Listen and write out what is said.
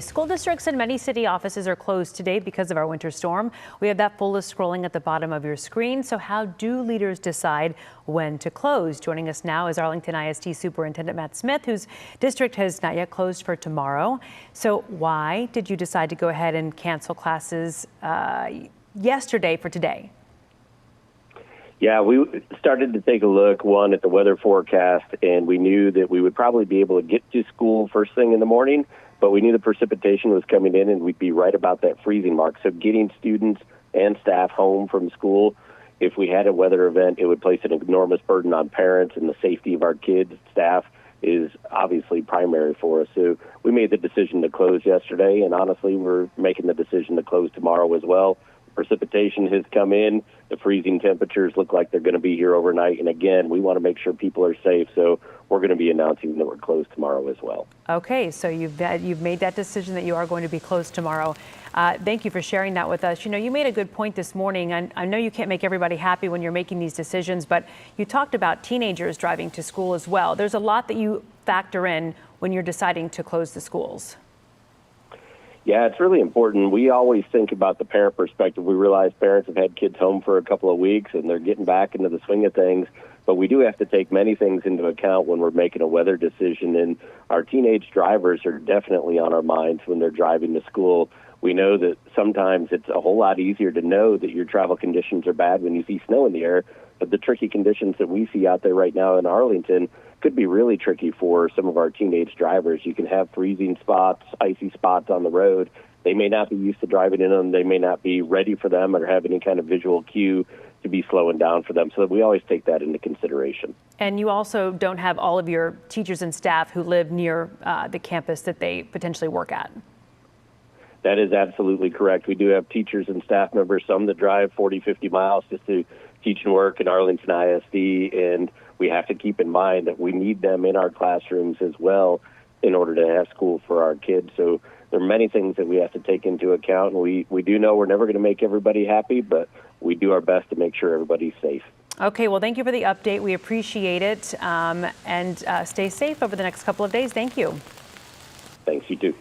School districts and many city offices are closed today because of our winter storm. We have that full list scrolling at the bottom of your screen. So how do leaders decide when to close? Joining us now is Arlington ISD Superintendent Matt Smith, whose district has not yet closed for tomorrow. So why did you decide to go ahead and cancel classes yesterday for today? Yeah, we started to take a look, at the weather forecast, and we knew that we would probably be able to get to school first thing in the morning, but we knew the precipitation was coming in and we'd be right about that freezing mark. So getting students and staff home from school, if we had a weather event, it would place an enormous burden on parents, and the safety of our kids, staff, is obviously primary for us. So we made the decision to close yesterday, and honestly, we're making the decision to close tomorrow as well. Precipitation has come in. The freezing temperatures look like they're going to be here overnight. And again, we want to make sure people are safe. So we're going to be announcing that we're closed tomorrow as well. Okay, so you've made that decision that you are going to be closed tomorrow. Thank you for sharing that with us. You know, you made a good point this morning. I know you can't make everybody happy when you're making these decisions, but you talked about teenagers driving to school as well. There's a lot that you factor in when you're deciding to close the schools. Yeah, it's really important. We always think about the parent perspective. We realize parents have had kids home for a couple of weeks and they're getting back into the swing of things. But we do have to take many things into account when we're making a weather decision. And our teenage drivers are definitely on our minds when they're driving to school. We know that sometimes it's a whole lot easier to know that your travel conditions are bad when you see snow in the air. But the tricky conditions that we see out there right now in Arlington could be really tricky for some of our teenage drivers. You can have freezing spots, icy spots on the road. They may not be used to driving in them. They may not be ready for them or have any kind of visual cue to be slowing down for them. So we always take that into consideration. And you also don't have all of your teachers and staff who live near the campus that they potentially work at. That is absolutely correct. We do have teachers and staff members, some that drive 40, 50 miles just to teach and work in Arlington ISD, and we have to keep in mind that we need them in our classrooms as well in order to have school for our kids. So there are many things that we have to take into account, and we do know we're never going to make everybody happy, but we do our best to make sure everybody's safe. Okay, well, thank you for the update. We appreciate it, and stay safe over the next couple of days. Thank you. Thanks, you too.